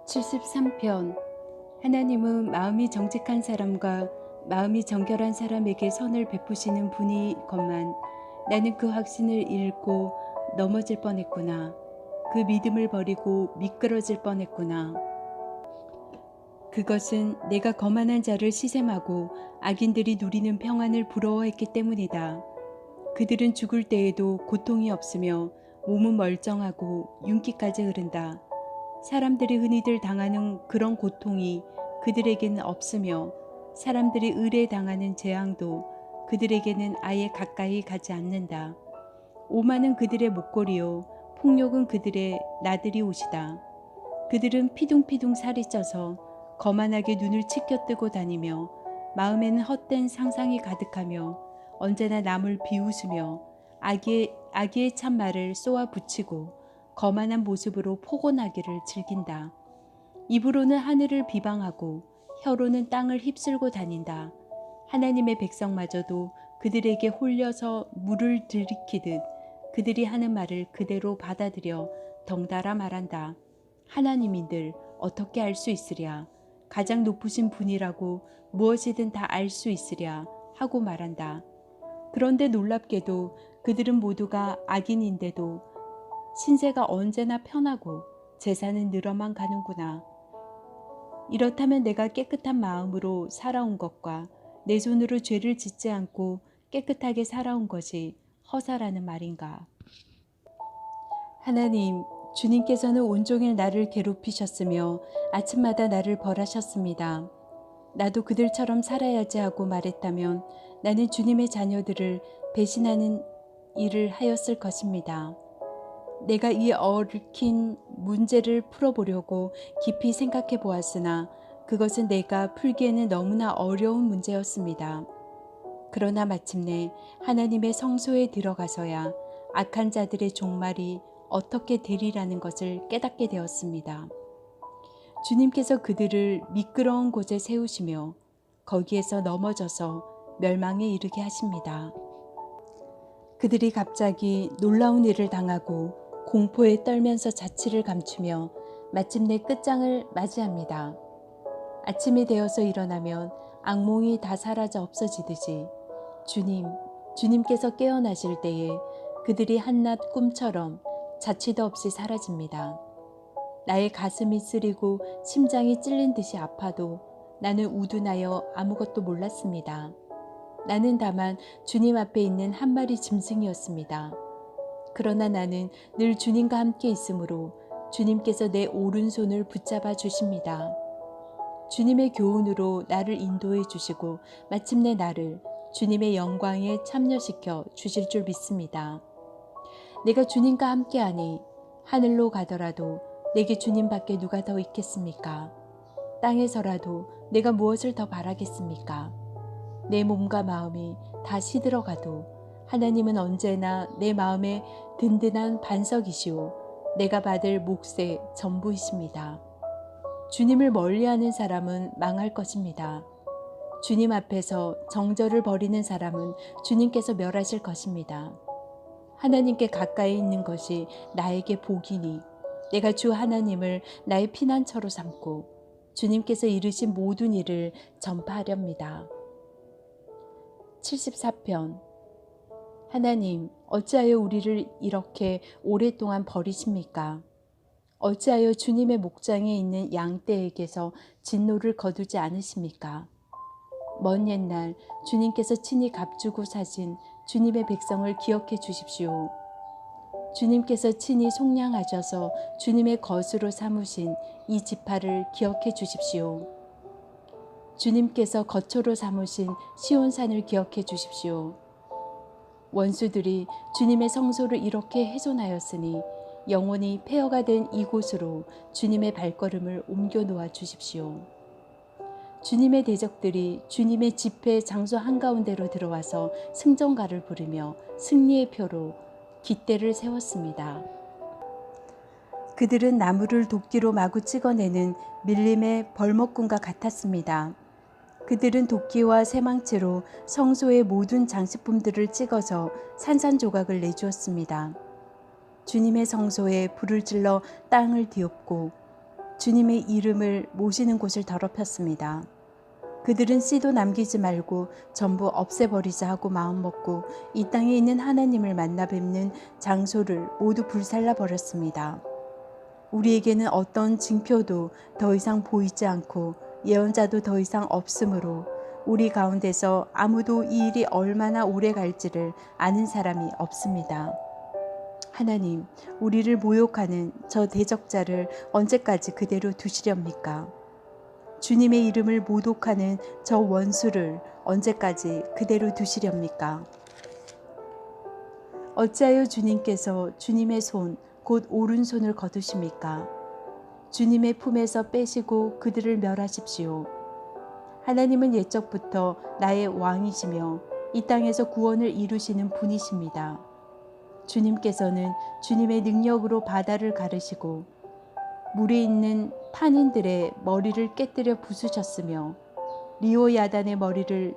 (73편) 하나님은 마음이 정직한 사람과 마음이 정결한 사람에게 선을 베푸시는 분이건만 나는 그 확신을 잃고 넘어질 뻔했구나. 그 믿음을 버리고 미끄러질 뻔했구나. 그것은 내가 거만한 자를 시샘하고 악인들이 누리는 평안을 부러워했기 때문이다. 그들은 죽을 때에도 고통이 없으며 몸은 멀쩡하고 윤기까지 흐른다. 사람들이 흔히들 당하는 그런 고통이 그들에게는 없으며 사람들이 의뢰당하는 재앙도 그들에게는 아예 가까이 가지 않는다. 오만은 그들의 목걸이요 폭력은 그들의 나들이 옷이다. 그들은 피둥피둥 살이 쪄서 거만하게 눈을 치켜뜨고 다니며 마음에는 헛된 상상이 가득하며 언제나 남을 비웃으며 악의의 참말을 쏘아 붙이고 거만한 모습으로 포곤하기를 즐긴다. 입으로는 하늘을 비방하고 혀로는 땅을 휩쓸고 다닌다. 하나님의 백성마저도 그들에게 홀려서 물을 들이키듯 그들이 하는 말을 그대로 받아들여 덩달아 말한다. 하나님인들 어떻게 알 수 있으랴. 가장 높으신 분이라고 무엇이든 다 알 수 있으랴 하고 말한다. 그런데 놀랍게도 그들은 모두가 악인인데도 신세가 언제나 편하고 재산은 늘어만 가는구나. 이렇다면 내가 깨끗한 마음으로 살아온 것과 내 손으로 죄를 짓지 않고 깨끗하게 살아온 것이 허사라는 말인가. 하나님, 주님께서는 온종일 나를 괴롭히셨으며 아침마다 나를 벌하셨습니다. 나도 그들처럼 살아야지 하고 말했다면 나는 주님의 자녀들을 배신하는 일을 하였을 것입니다. 내가 이 얽힌 문제를 풀어보려고 깊이 생각해 보았으나 그것은 내가 풀기에는 너무나 어려운 문제였습니다. 그러나 마침내 하나님의 성소에 들어가서야 악한 자들의 종말이 어떻게 되리라는 것을 깨닫게 되었습니다. 주님께서 그들을 미끄러운 곳에 세우시며 거기에서 넘어져서 멸망에 이르게 하십니다. 그들이 갑자기 놀라운 일을 당하고 공포에 떨면서 자취를 감추며 마침내 끝장을 맞이합니다. 아침이 되어서 일어나면 악몽이 다 사라져 없어지듯이 주님께서 깨어나실 때에 그들이 한낱 꿈처럼 자취도 없이 사라집니다. 나의 가슴이 쓰리고 심장이 찔린 듯이 아파도 나는 우둔하여 아무것도 몰랐습니다. 나는 다만 주님 앞에 있는 한 마리 짐승이었습니다. 그러나 나는 늘 주님과 함께 있으므로 주님께서 내 오른손을 붙잡아 주십니다. 주님의 교훈으로 나를 인도해 주시고 마침내 나를 주님의 영광에 참여시켜 주실 줄 믿습니다. 내가 주님과 함께하니 하늘로 가더라도 내게 주님밖에 누가 더 있겠습니까? 땅에서라도 내가 무엇을 더 바라겠습니까? 내 몸과 마음이 다 시들어가도 하나님은 언제나 내 마음의 든든한 반석이시오 내가 받을 몫의 전부이십니다. 주님을 멀리하는 사람은 망할 것입니다. 주님 앞에서 정절을 벌이는 사람은 주님께서 멸하실 것입니다. 하나님께 가까이 있는 것이 나에게 복이니 내가 주 하나님을 나의 피난처로 삼고 주님께서 이루신 모든 일을 전파하렵니다. 74편 하나님, 어찌하여 우리를 이렇게 오랫동안 버리십니까? 어찌하여 주님의 목장에 있는 양떼에게서 진노를 거두지 않으십니까? 먼 옛날 주님께서 친히 값주고 사신 주님의 백성을 기억해 주십시오. 주님께서 친히 속량하셔서 주님의 것으로 삼으신 이 지파를 기억해 주십시오. 주님께서 거처로 삼으신 시온산을 기억해 주십시오. 원수들이 주님의 성소를 이렇게 훼손하였으니 영원히 폐허가 된 이곳으로 주님의 발걸음을 옮겨 놓아 주십시오. 주님의 대적들이 주님의 집회 장소 한가운데로 들어와서 승전가를 부르며 승리의 표로 깃대를 세웠습니다. 그들은 나무를 도끼로 마구 찍어내는 밀림의 벌목꾼과 같았습니다. 그들은 도끼와 새망치로 성소의 모든 장식품들을 찍어서 산산조각을 내주었습니다. 주님의 성소에 불을 질러 땅을 뒤엎고 주님의 이름을 모시는 곳을 더럽혔습니다. 그들은 씨도 남기지 말고 전부 없애버리자 하고 마음먹고 이 땅에 있는 하나님을 만나 뵙는 장소를 모두 불살라 버렸습니다. 우리에게는 어떤 징표도 더 이상 보이지 않고 예언자도 더 이상 없으므로 우리 가운데서 아무도 이 일이 얼마나 오래 갈지를 아는 사람이 없습니다. 하나님, 우리를 모욕하는 저 대적자를 언제까지 그대로 두시렵니까? 주님의 이름을 모독하는 저 원수를 언제까지 그대로 두시렵니까? 어찌하여 주님께서 주님의 손, 곧 오른손을 거두십니까? 주님의 품에서 빼시고 그들을 멸하십시오. 하나님은 옛적부터 나의 왕이시며 이 땅에서 구원을 이루시는 분이십니다. 주님께서는 주님의 능력으로 바다를 가르시고 물에 있는 탄인들의 머리를 깨뜨려 부수셨으며 리오야단의 머리를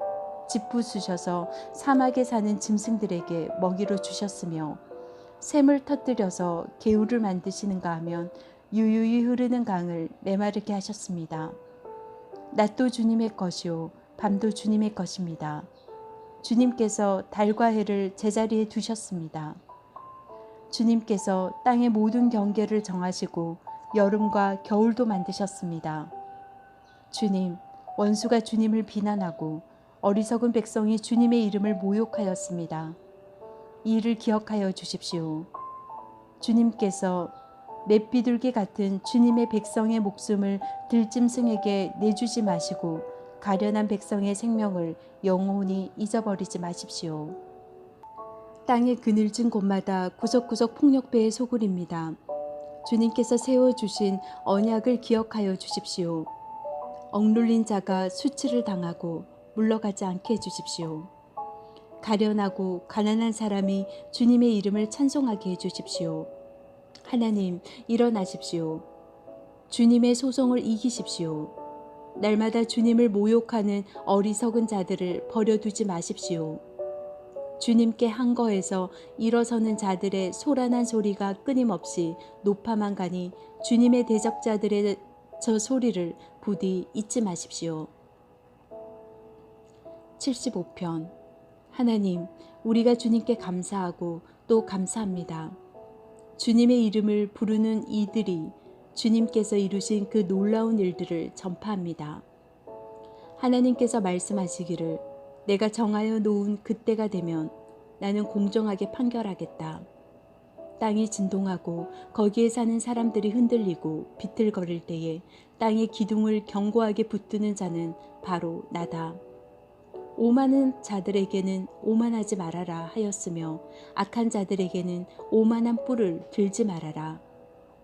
짓부수셔서 사막에 사는 짐승들에게 먹이로 주셨으며 샘을 터뜨려서 개울을 만드시는가 하면 유유히 흐르는 강을 메마르게 하셨습니다. 낮도 주님의 것이요 밤도 주님의 것입니다. 주님께서 달과 해를 제자리에 두셨습니다. 주님께서 땅의 모든 경계를 정하시고 여름과 겨울도 만드셨습니다. 주님, 원수가 주님을 비난하고 어리석은 백성이 주님의 이름을 모욕하였습니다. 이 일을 기억하여 주십시오. 주님께서 맷비둘기 같은 주님의 백성의 목숨을 들짐승에게 내주지 마시고 가련한 백성의 생명을 영원히 잊어버리지 마십시오. 땅의 그늘진 곳마다 구석구석 폭력배의 소굴입니다. 주님께서 세워주신 언약을 기억하여 주십시오. 억눌린 자가 수치를 당하고 물러가지 않게 해주십시오. 가련하고 가난한 사람이 주님의 이름을 찬송하게 해주십시오. 하나님, 일어나십시오. 주님의 소송을 이기십시오. 날마다 주님을 모욕하는 어리석은 자들을 버려두지 마십시오. 주님께 항거해서 일어서는 자들의 소란한 소리가 끊임없이 높아만 가니 주님의 대적자들의 저 소리를 부디 잊지 마십시오. 75편. 하나님, 우리가 주님께 감사하고 또 감사합니다. 주님의 이름을 부르는 이들이 주님께서 이루신 그 놀라운 일들을 전파합니다. 하나님께서 말씀하시기를 내가 정하여 놓은 그때가 되면 나는 공정하게 판결하겠다. 땅이 진동하고 거기에 사는 사람들이 흔들리고 비틀거릴 때에 땅의 기둥을 견고하게 붙드는 자는 바로 나다. 오만한 자들에게는 오만하지 말아라 하였으며 악한 자들에게는 오만한 뿔을 들지 말아라.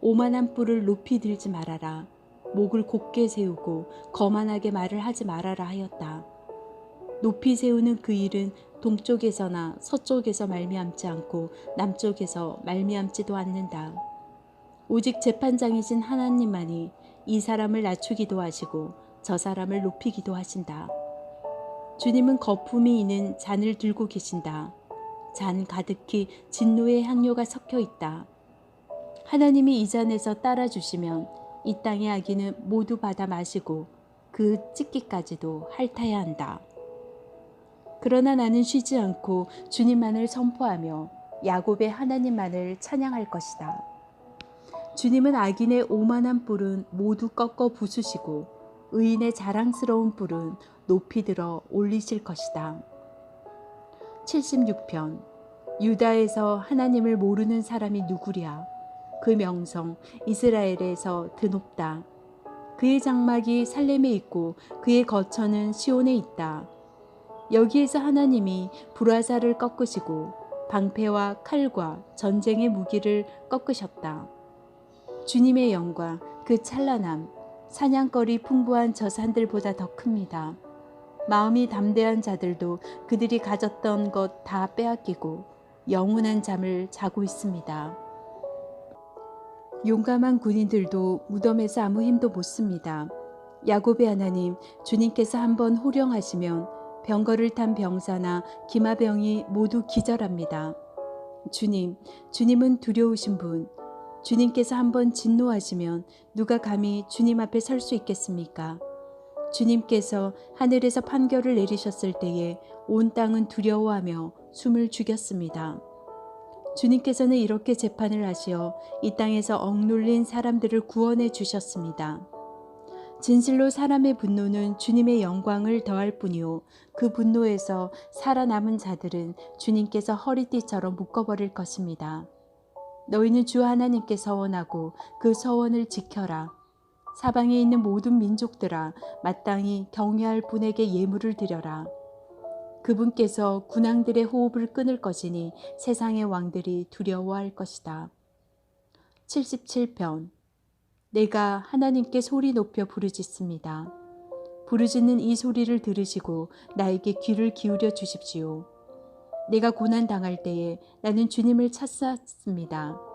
오만한 뿔을 높이 들지 말아라. 목을 곧게 세우고 거만하게 말을 하지 말아라 하였다. 높이 세우는 그 일은 동쪽에서나 서쪽에서 말미암지 않고 남쪽에서 말미암지도 않는다. 오직 재판장이신 하나님만이 이 사람을 낮추기도 하시고 저 사람을 높이기도 하신다. 주님은 거품이 있는 잔을 들고 계신다. 잔 가득히 진노의 향료가 섞여 있다. 하나님이 이 잔에서 따라주시면 이 땅의 악인은 모두 받아 마시고 그 찢기까지도 핥아야 한다. 그러나 나는 쉬지 않고 주님만을 선포하며 야곱의 하나님만을 찬양할 것이다. 주님은 악인의 오만한 뿔은 모두 꺾어 부수시고 의인의 자랑스러운 뿔은 높이 들어 올리실 것이다. 76편. 유다에서 하나님을 모르는 사람이 누구랴? 그 명성 이스라엘에서 드높다. 그의 장막이 살렘에 있고 그의 거처는 시온에 있다. 여기에서 하나님이 불화살을 꺾으시고 방패와 칼과 전쟁의 무기를 꺾으셨다. 주님의 영광, 그 찬란함, 사냥거리 풍부한 저 산들보다 더 큽니다. 마음이 담대한 자들도 그들이 가졌던 것 다 빼앗기고 영원한 잠을 자고 있습니다. 용감한 군인들도 무덤에서 아무 힘도 못 씁니다. 야곱의 하나님, 주님께서 한번 호령하시면 병거를 탄 병사나 기마병이 모두 기절합니다. 주님, 주님은 두려우신 분. 주님께서 한번 진노하시면 누가 감히 주님 앞에 설 수 있겠습니까? 주님께서 하늘에서 판결을 내리셨을 때에 온 땅은 두려워하며 숨을 죽였습니다. 주님께서는 이렇게 재판을 하시어 이 땅에서 억눌린 사람들을 구원해 주셨습니다. 진실로 사람의 분노는 주님의 영광을 더할 뿐이요 그 분노에서 살아남은 자들은 주님께서 허리띠처럼 묶어버릴 것입니다. 너희는 주 하나님께 서원하고 그 서원을 지켜라. 사방에 있는 모든 민족들아 마땅히 경외할 분에게 예물을 드려라. 그분께서 군왕들의 호흡을 끊을 것이니 세상의 왕들이 두려워할 것이다. 77편. 내가 하나님께 소리 높여 부르짖습니다. 부르짖는 이 소리를 들으시고 나에게 귀를 기울여 주십시오. 내가 고난 당할 때에 나는 주님을 찾았습니다.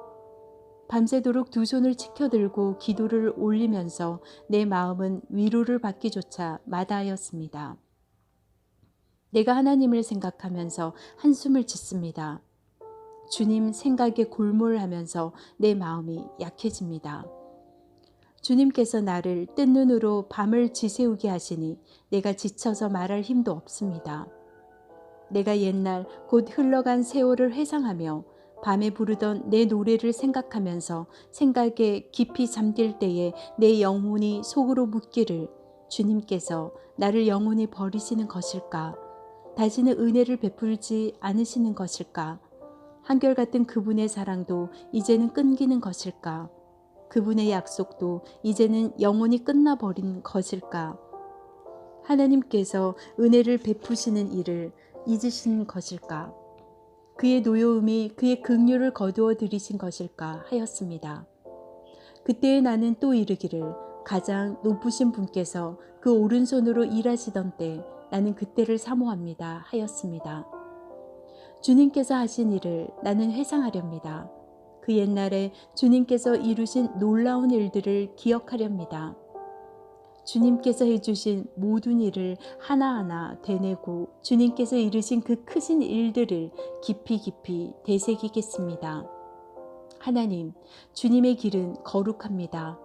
밤새도록 두 손을 치켜들고 기도를 올리면서 내 마음은 위로를 받기조차 마다하였습니다. 내가 하나님을 생각하면서 한숨을 짓습니다. 주님 생각에 골몰하면서 내 마음이 약해집니다. 주님께서 나를 뜬 눈으로 밤을 지새우게 하시니 내가 지쳐서 말할 힘도 없습니다. 내가 옛날 곧 흘러간 세월을 회상하며 밤에 부르던 내 노래를 생각하면서 생각에 깊이 잠길 때에 내 영혼이 속으로 묻기를 주님께서 나를 영원히 버리시는 것일까? 다시는 은혜를 베풀지 않으시는 것일까? 한결같은 그분의 사랑도 이제는 끊기는 것일까? 그분의 약속도 이제는 영원히 끝나버린 것일까? 하나님께서 은혜를 베푸시는 일을 잊으신 것일까? 그의 노여움이 그의 긍휼을 거두어 들이신 것일까 하였습니다. 그때에 나는 또 이르기를 가장 높으신 분께서 그 오른손으로 일하시던 때 나는 그때를 사모합니다 하였습니다. 주님께서 하신 일을 나는 회상하렵니다. 그 옛날에 주님께서 이루신 놀라운 일들을 기억하렵니다. 주님께서 해주신 모든 일을 하나하나 되뇌고 주님께서 이루신 그 크신 일들을 깊이 깊이 되새기겠습니다. 하나님, 주님의 길은 거룩합니다.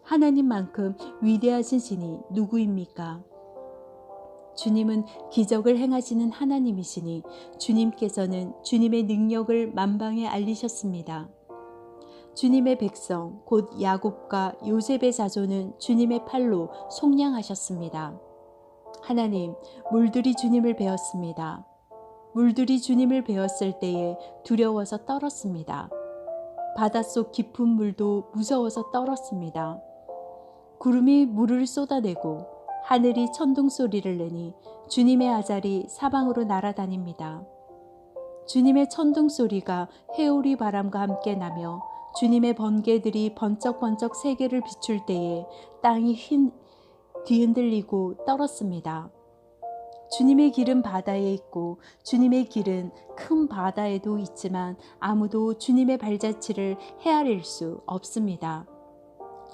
하나님만큼 위대하신 신이 누구입니까? 주님은 기적을 행하시는 하나님이시니 주님께서는 주님의 능력을 만방에 알리셨습니다. 주님의 백성 곧 야곱과 요셉의 자손은 주님의 팔로 속량하셨습니다. 하나님, 물들이 주님을 배웠습니다. 물들이 주님을 배웠을 때에 두려워서 떨었습니다. 바닷속 깊은 물도 무서워서 떨었습니다. 구름이 물을 쏟아내고 하늘이 천둥 소리를 내니 주님의 아잘이 사방으로 날아다닙니다. 주님의 천둥 소리가 회오리 바람과 함께 나며 주님의 번개들이 번쩍번쩍 세계를 비출 때에 땅이 뒤흔들리고 떨었습니다. 주님의 길은 바다에 있고 주님의 길은 큰 바다에도 있지만 아무도 주님의 발자취를 헤아릴 수 없습니다.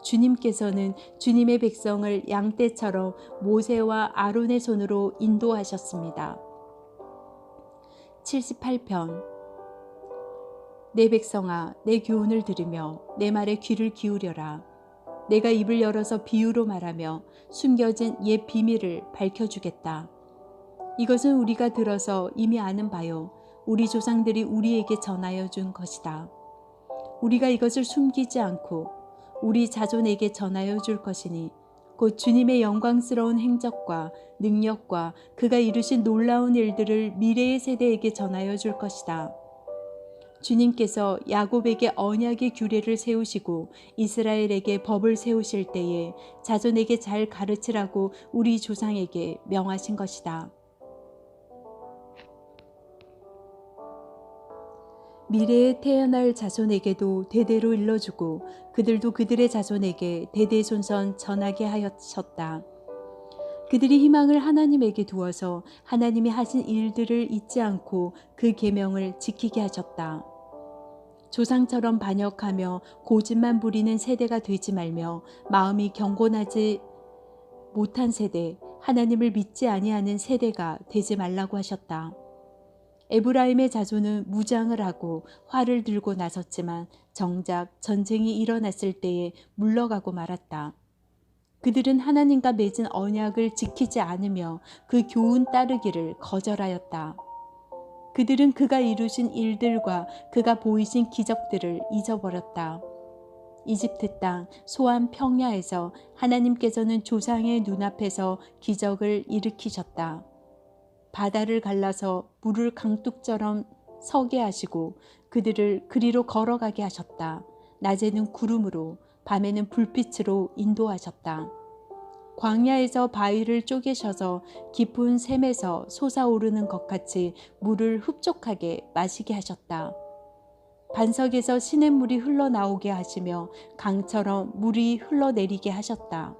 주님께서는 주님의 백성을 양떼처럼 모세와 아론의 손으로 인도하셨습니다. 78편. 내 백성아, 내 교훈을 들으며 내 말에 귀를 기울여라. 내가 입을 열어서 비유로 말하며 숨겨진 옛 비밀을 밝혀주겠다. 이것은 우리가 들어서 이미 아는 바요. 우리 조상들이 우리에게 전하여 준 것이다. 우리가 이것을 숨기지 않고 우리 자손에게 전하여 줄 것이니 곧 주님의 영광스러운 행적과 능력과 그가 이루신 놀라운 일들을 미래의 세대에게 전하여 줄 것이다. 주님께서 야곱에게 언약의 규례를 세우시고 이스라엘에게 법을 세우실 때에 자손에게 잘 가르치라고 우리 조상에게 명하신 것이다. 미래에 태어날 자손에게도 대대로 일러주고 그들도 그들의 자손에게 대대손손 전하게 하셨다. 그들이 희망을 하나님에게 두어서 하나님이 하신 일들을 잊지 않고 그 계명을 지키게 하셨다. 조상처럼 반역하며 고집만 부리는 세대가 되지 말며 마음이 경건하지 못한 세대, 하나님을 믿지 아니하는 세대가 되지 말라고 하셨다. 에브라임의 자손은 무장을 하고 활을 들고 나섰지만 정작 전쟁이 일어났을 때에 물러가고 말았다. 그들은 하나님과 맺은 언약을 지키지 않으며 그 교훈 따르기를 거절하였다. 그들은 그가 이루신 일들과 그가 보이신 기적들을 잊어버렸다. 이집트 땅 소안 평야에서 하나님께서는 조상의 눈앞에서 기적을 일으키셨다. 바다를 갈라서 물을 강둑처럼 서게 하시고 그들을 그리로 걸어가게 하셨다. 낮에는 구름으로 밤에는 불빛으로 인도하셨다. 광야에서 바위를 쪼개셔서 깊은 샘에서 솟아오르는 것 같이 물을 흡족하게 마시게 하셨다. 반석에서 시냇물이 흘러나오게 하시며 강처럼 물이 흘러내리게 하셨다.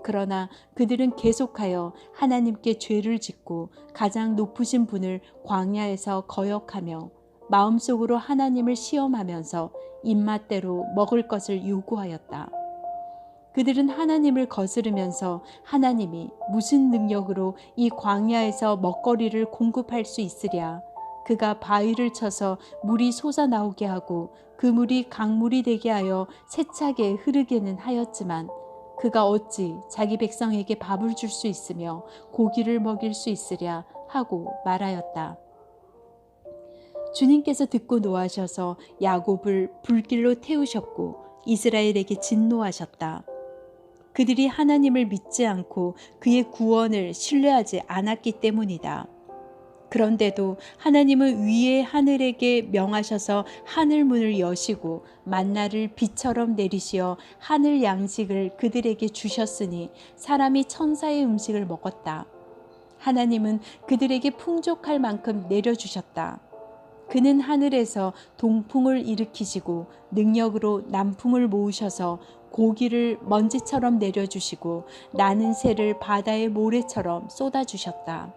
그러나 그들은 계속하여 하나님께 죄를 짓고 가장 높으신 분을 광야에서 거역하며 마음속으로 하나님을 시험하면서 입맛대로 먹을 것을 요구하였다. 그들은 하나님을 거스르면서 하나님이 무슨 능력으로 이 광야에서 먹거리를 공급할 수 있으랴. 그가 바위를 쳐서 물이 솟아나오게 하고 그 물이 강물이 되게 하여 세차게 흐르게는 하였지만 그가 어찌 자기 백성에게 밥을 줄 수 있으며 고기를 먹일 수 있으랴 하고 말하였다. 주님께서 듣고 노하셔서 야곱을 불길로 태우셨고 이스라엘에게 진노하셨다. 그들이 하나님을 믿지 않고 그의 구원을 신뢰하지 않았기 때문이다. 그런데도 하나님은 위의 하늘에게 명하셔서 하늘문을 여시고 만나를 비처럼 내리시어 하늘 양식을 그들에게 주셨으니 사람이 천사의 음식을 먹었다. 하나님은 그들에게 풍족할 만큼 내려주셨다. 그는 하늘에서 동풍을 일으키시고 능력으로 남풍을 모으셔서 고기를 먼지처럼 내려주시고 나는 새를 바다의 모래처럼 쏟아주셨다.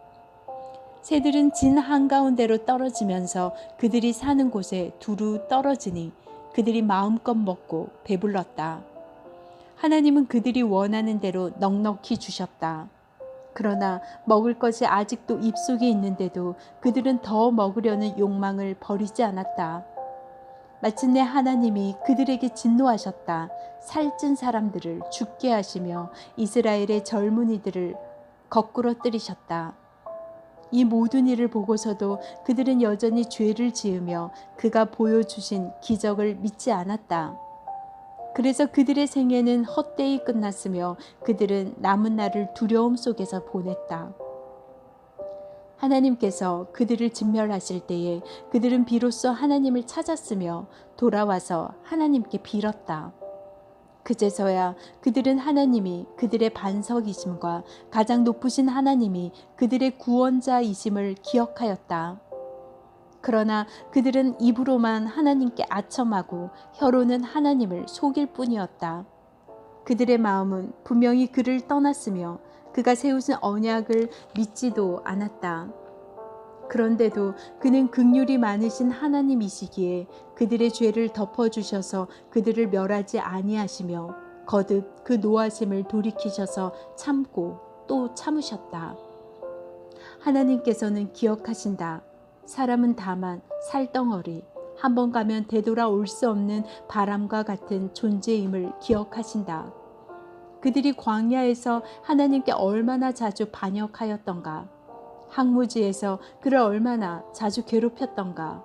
새들은 진 한가운데로 떨어지면서 그들이 사는 곳에 두루 떨어지니 그들이 마음껏 먹고 배불렀다. 하나님은 그들이 원하는 대로 넉넉히 주셨다. 그러나 먹을 것이 아직도 입속에 있는데도 그들은 더 먹으려는 욕망을 버리지 않았다. 마침내 하나님이 그들에게 진노하셨다. 살찐 사람들을 죽게 하시며 이스라엘의 젊은이들을 거꾸로 때리셨다. 이 모든 일을 보고서도 그들은 여전히 죄를 지으며 그가 보여주신 기적을 믿지 않았다. 그래서 그들의 생애는 헛되이 끝났으며 그들은 남은 날을 두려움 속에서 보냈다. 하나님께서 그들을 진멸하실 때에 그들은 비로소 하나님을 찾았으며 돌아와서 하나님께 빌었다. 그제서야 그들은 하나님이 그들의 반석이심과 가장 높으신 하나님이 그들의 구원자이심을 기억하였다. 그러나 그들은 입으로만 하나님께 아첨하고 혀로는 하나님을 속일 뿐이었다. 그들의 마음은 분명히 그를 떠났으며 그가 세우신 언약을 믿지도 않았다. 그런데도 그는 긍휼이 많으신 하나님이시기에 그들의 죄를 덮어주셔서 그들을 멸하지 아니하시며 거듭 그 노하심을 돌이키셔서 참고 또 참으셨다. 하나님께서는 기억하신다. 사람은 다만 살덩어리, 한 번 가면 되돌아올 수 없는 바람과 같은 존재임을 기억하신다. 그들이 광야에서 하나님께 얼마나 자주 반역하였던가. 항무지에서 그를 얼마나 자주 괴롭혔던가.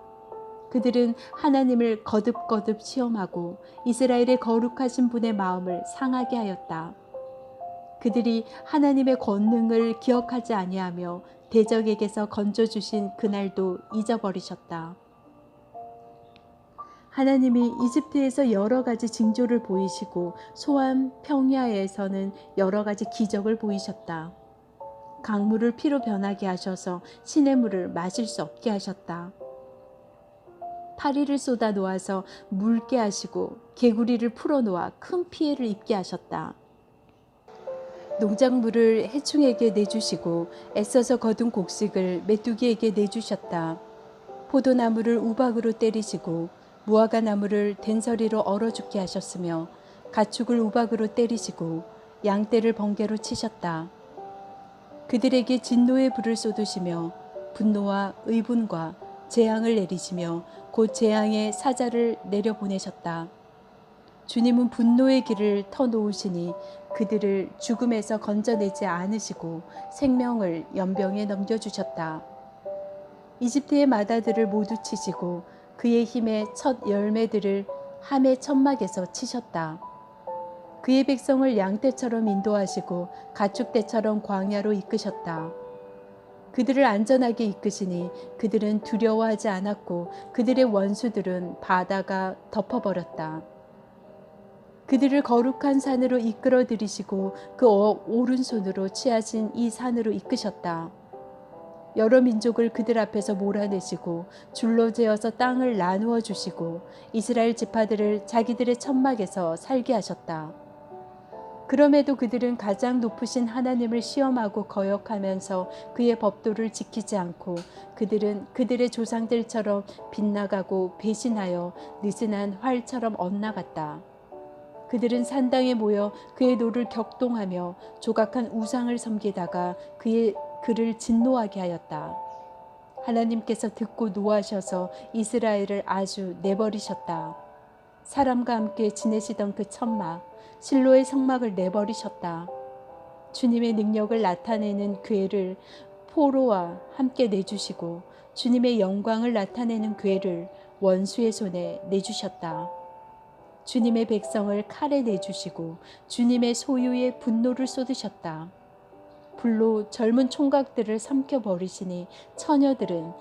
그들은 하나님을 거듭거듭 시험하고 이스라엘의 거룩하신 분의 마음을 상하게 하였다. 그들이 하나님의 권능을 기억하지 아니하며 대적에게서 건져주신 그날도 잊어버리셨다. 하나님이 이집트에서 여러 가지 징조를 보이시고 소안 평야에서는 여러 가지 기적을 보이셨다. 강물을 피로 변하게 하셔서 시냇물을 마실 수 없게 하셨다. 파리를 쏟아 놓아서 물게 하시고 개구리를 풀어 놓아 큰 피해를 입게 하셨다. 농작물을 해충에게 내주시고 애써서 거둔 곡식을 메뚜기에게 내주셨다. 포도나무를 우박으로 때리시고 무화과 나무를 된서리로 얼어 죽게 하셨으며 가축을 우박으로 때리시고 양떼를 번개로 치셨다. 그들에게 진노의 불을 쏟으시며 분노와 의분과 재앙을 내리시며 곧 재앙의 사자를 내려보내셨다. 주님은 분노의 길을 터놓으시니 그들을 죽음에서 건져내지 않으시고 생명을 연병에 넘겨주셨다. 이집트의 마다들을 모두 치시고 그의 힘의 첫 열매들을 함의 천막에서 치셨다. 그의 백성을 양떼처럼 인도하시고 가축떼처럼 광야로 이끄셨다. 그들을 안전하게 이끄시니 그들은 두려워하지 않았고 그들의 원수들은 바다가 덮어버렸다. 그들을 거룩한 산으로 이끌어 들이시고 그 오른손으로 취하신 이 산으로 이끄셨다. 여러 민족을 그들 앞에서 몰아내시고 줄로 재어서 땅을 나누어 주시고 이스라엘 지파들을 자기들의 천막에서 살게 하셨다. 그럼에도 그들은 가장 높으신 하나님을 시험하고 거역하면서 그의 법도를 지키지 않고 그들은 그들의 조상들처럼 빗나가고 배신하여 느슨한 활처럼 엇나갔다. 그들은 산당에 모여 그의 노를 격동하며 조각한 우상을 섬기다가 그를 진노하게 하였다. 하나님께서 듣고 노하셔서 이스라엘을 아주 내버리셨다. 사람과 함께 지내시던 그 천막, 실로의 성막을 내버리셨다. 주님의 능력을 나타내는 궤를 포로와 함께 내주시고 주님의 영광을 나타내는 궤를 원수의 손에 내주셨다. 주님의 백성을 칼에 내주시고 주님의 소유의 분노를 쏟으셨다. 불로 젊은 총각들을 삼켜버리시니 처녀들은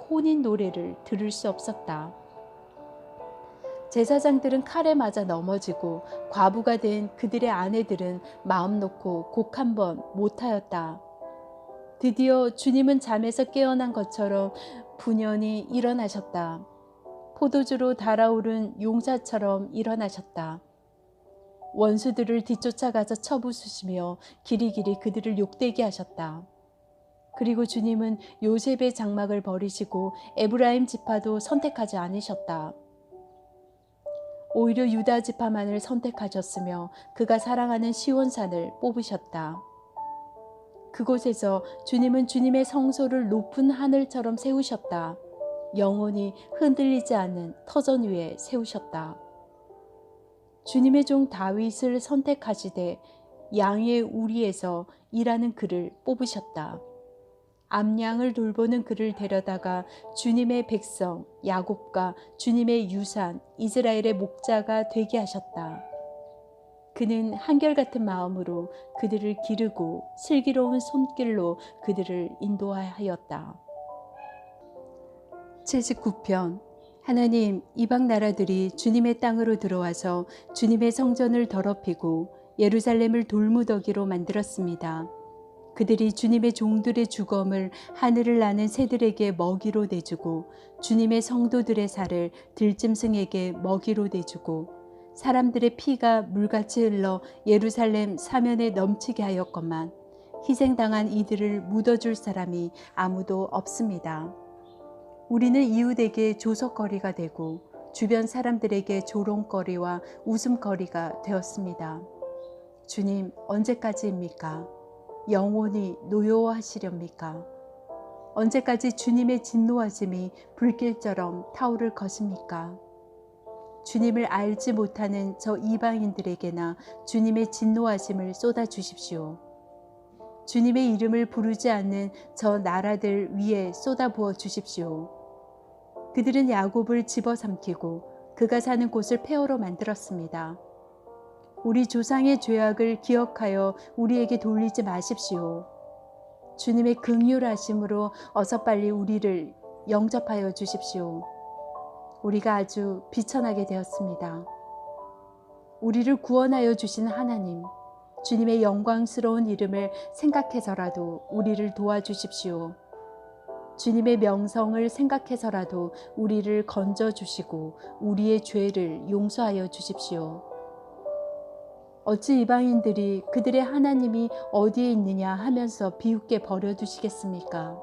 혼인 노래를 들을 수 없었다. 제사장들은 칼에 맞아 넘어지고 과부가 된 그들의 아내들은 마음 놓고 곡 한 번 못하였다. 드디어 주님은 잠에서 깨어난 것처럼 분연히 일어나셨다. 포도주로 달아오른 용사처럼 일어나셨다. 원수들을 뒤쫓아가서 쳐부수시며 길이길이 그들을 욕되게 하셨다. 그리고 주님은 요셉의 장막을 버리시고 에브라임 지파도 선택하지 않으셨다. 오히려 유다 지파만을 선택하셨으며 그가 사랑하는 시온산을 뽑으셨다. 그곳에서 주님은 주님의 성소를 높은 하늘처럼 세우셨다. 영원히 흔들리지 않는 터전 위에 세우셨다. 주님의 종 다윗을 선택하시되 양의 우리에서 일하는 그를 뽑으셨다. 암양을 돌보는 그를 데려다가 주님의 백성 야곱과 주님의 유산 이스라엘의 목자가 되게 하셨다. 그는 한결같은 마음으로 그들을 기르고 슬기로운 손길로 그들을 인도하였다. 79편. 하나님, 이방 나라들이 주님의 땅으로 들어와서 주님의 성전을 더럽히고 예루살렘을 돌무더기로 만들었습니다. 그들이 주님의 종들의 주검을 하늘을 나는 새들에게 먹이로 내주고 주님의 성도들의 살을 들짐승에게 먹이로 내주고 사람들의 피가 물같이 흘러 예루살렘 사면에 넘치게 하였건만 희생당한 이들을 묻어줄 사람이 아무도 없습니다. 우리는 이웃에게 조석거리가 되고 주변 사람들에게 조롱거리와 웃음거리가 되었습니다. 주님, 언제까지입니까? 영원히 노여워하시렵니까? 언제까지 주님의 진노하심이 불길처럼 타오를 것입니까? 주님을 알지 못하는 저 이방인들에게나 주님의 진노하심을 쏟아주십시오. 주님의 이름을 부르지 않는 저 나라들 위에 쏟아부어 주십시오. 그들은 야곱을 집어삼키고 그가 사는 곳을 폐허로 만들었습니다. 우리 조상의 죄악을 기억하여 우리에게 돌리지 마십시오. 주님의 긍휼하심으로 어서 빨리 우리를 영접하여 주십시오. 우리가 아주 비천하게 되었습니다. 우리를 구원하여 주신 하나님, 주님의 영광스러운 이름을 생각해서라도 우리를 도와주십시오. 주님의 명성을 생각해서라도 우리를 건져주시고 우리의 죄를 용서하여 주십시오. 어찌 이방인들이 그들의 하나님이 어디에 있느냐 하면서 비웃게 버려두시겠습니까?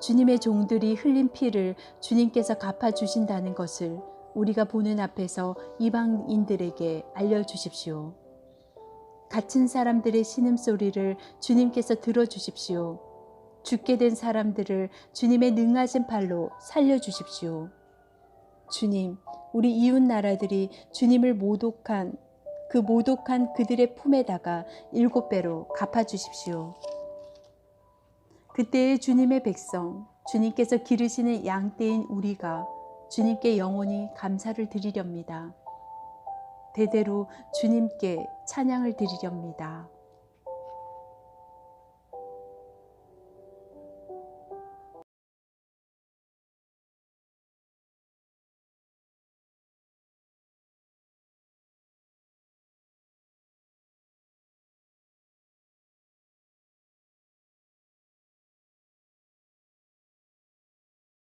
주님의 종들이 흘린 피를 주님께서 갚아주신다는 것을 우리가 보는 앞에서 이방인들에게 알려주십시오. 갇힌 사람들의 신음소리를 주님께서 들어주십시오. 죽게 된 사람들을 주님의 능하신 팔로 살려주십시오. 주님, 우리 이웃 나라들이 주님을 모독한 그들의 품에다가 7배로 갚아주십시오. 그때의 주님의 백성, 주님께서 기르시는 양떼인 우리가 주님께 영원히 감사를 드리렵니다. 대대로 주님께 찬양을 드리렵니다.